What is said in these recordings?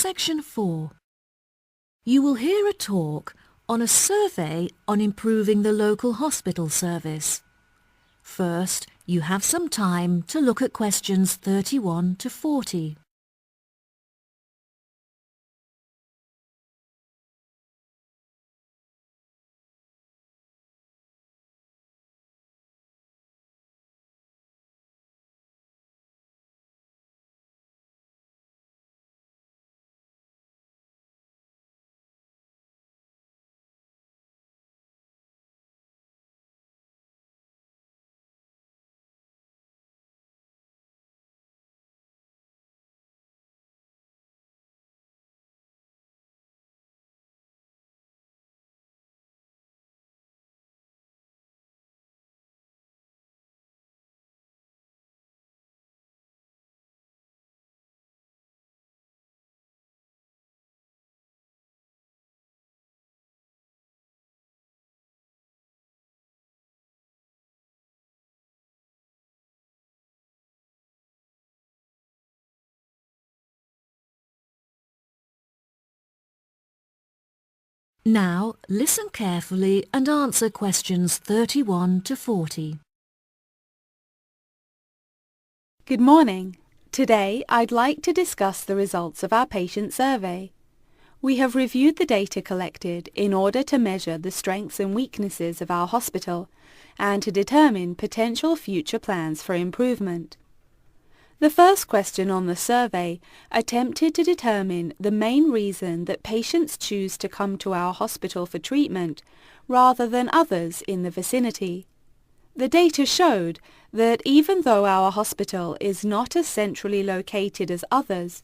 Section 4. You will hear a talk on a survey on improving the local hospital service. First, you have some time to look at questions 31 to 40. Now, listen carefully and answer questions 31 to 40. Good morning. Today, I'd like to discuss the results of our patient survey. We have reviewed the data collected in order to measure the strengths and weaknesses of our hospital and to determine potential future plans for improvement. The first question on the survey attempted to determine the main reason that patients choose to come to our hospital for treatment rather than others in the vicinity. The data showed that even though our hospital is not as centrally located as others,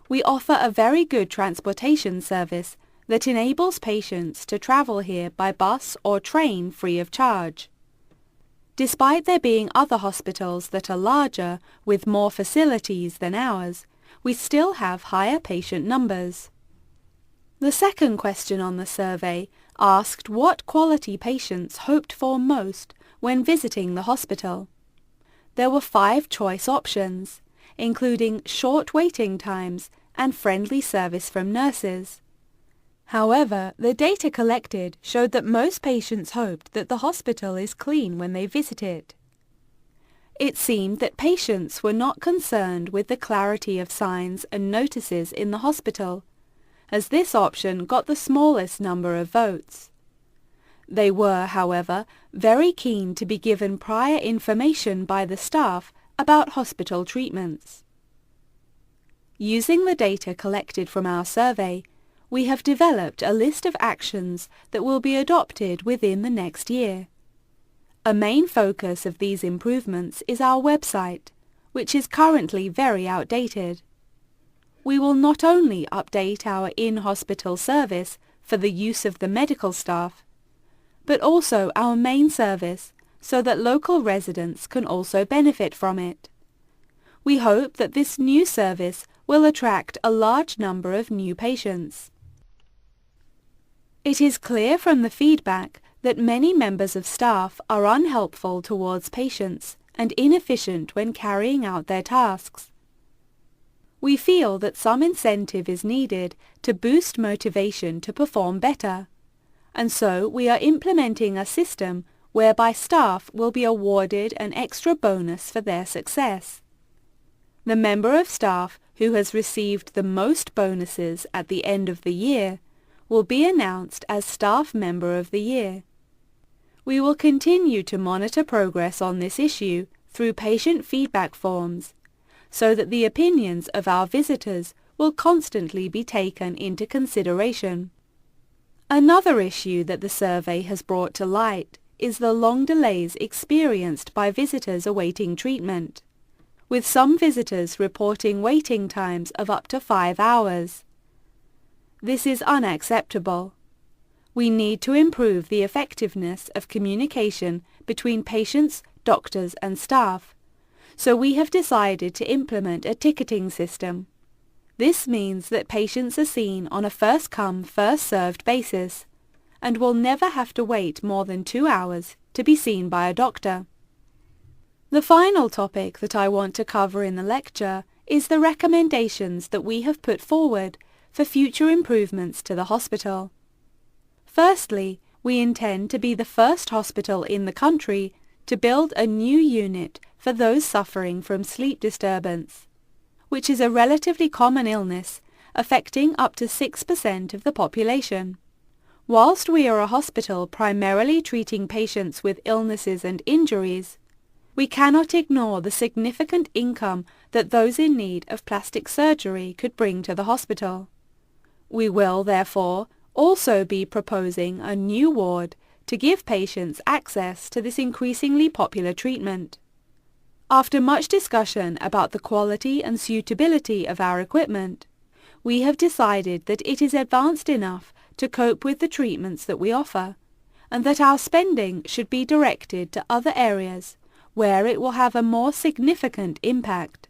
we offer a very good transportation service that enables patients to travel here by bus or train free of charge. Despite there being other hospitals that are larger with more facilities than ours, we still have higher patient numbers. The second question on the survey asked what quality patients hoped for most when visiting the hospital. There were 5 choice options, including short waiting times and friendly service from nurses. However, the data collected showed that most patients hoped that the hospital is clean when they visit it. It seemed that patients were not concerned with the clarity of signs and notices in the hospital, as this option got the smallest number of votes. They were, however, very keen to be given prior information by the staff about hospital treatments. Using the data collected from our survey, we have developed a list of actions that will be adopted within the next year. A main focus of these improvements is our website, which is currently very outdated. We will not only update our in-hospital service for the use of the medical staff, but also our main service so that local residents can also benefit from it. We hope that this new service will attract a large number of new patients. It is clear from the feedback that many members of staff are unhelpful towards patients and inefficient when carrying out their tasks. We feel that some incentive is needed to boost motivation to perform better, and so we are implementing a system whereby staff will be awarded an extra bonus for their success. The member of staff who has received the most bonuses at the end of the year will be announced as Staff Member of the Year. We will continue to monitor progress on this issue through patient feedback forms, so that the opinions of our visitors will constantly be taken into consideration. Another issue that the survey has brought to light is the long delays experienced by visitors awaiting treatment, with some visitors reporting waiting times of up to 5 hours. This is unacceptable. We need to improve the effectiveness of communication between patients, doctors and staff, so we have decided to implement a ticketing system. This means that patients are seen on a first-come, first-served basis and will never have to wait more than 2 hours to be seen by a doctor. The final topic that I want to cover in the lecture is the recommendations that we have put forward for future improvements to the hospital. Firstly, we intend to be the first hospital in the country to build a new unit for those suffering from sleep disturbance, which is a relatively common illness affecting up to 6% of the population. Whilst we are a hospital primarily treating patients with illnesses and injuries, we cannot ignore the significant income that those in need of plastic surgery could bring to the hospital. We will, therefore, also be proposing a new ward to give patients access to this increasingly popular treatment. After much discussion about the quality and suitability of our equipment, we have decided that it is advanced enough to cope with the treatments that we offer, and that our spending should be directed to other areas where it will have a more significant impact.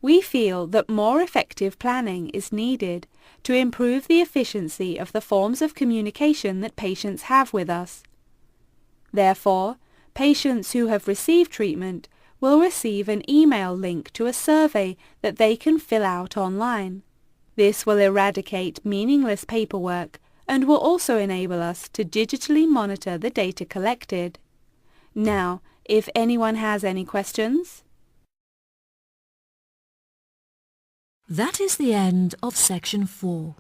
We feel that more effective planning is needed to improve the efficiency of the forms of communication that patients have with us. Therefore, patients who have received treatment will receive an email link to a survey that they can fill out online. This will eradicate meaningless paperwork and will also enable us to digitally monitor the data collected. Now, if anyone has any questions. That is the end of section 4.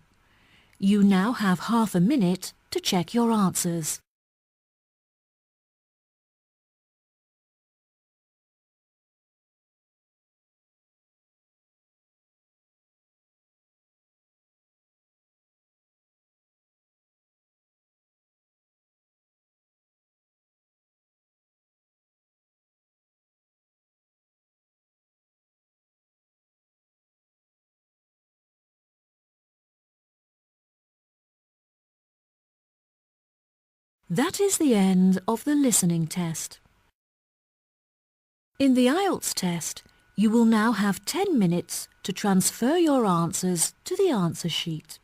You now have half a minute to check your answers. That is the end of the listening test. In the IELTS test, you will now have 10 minutes to transfer your answers to the answer sheet.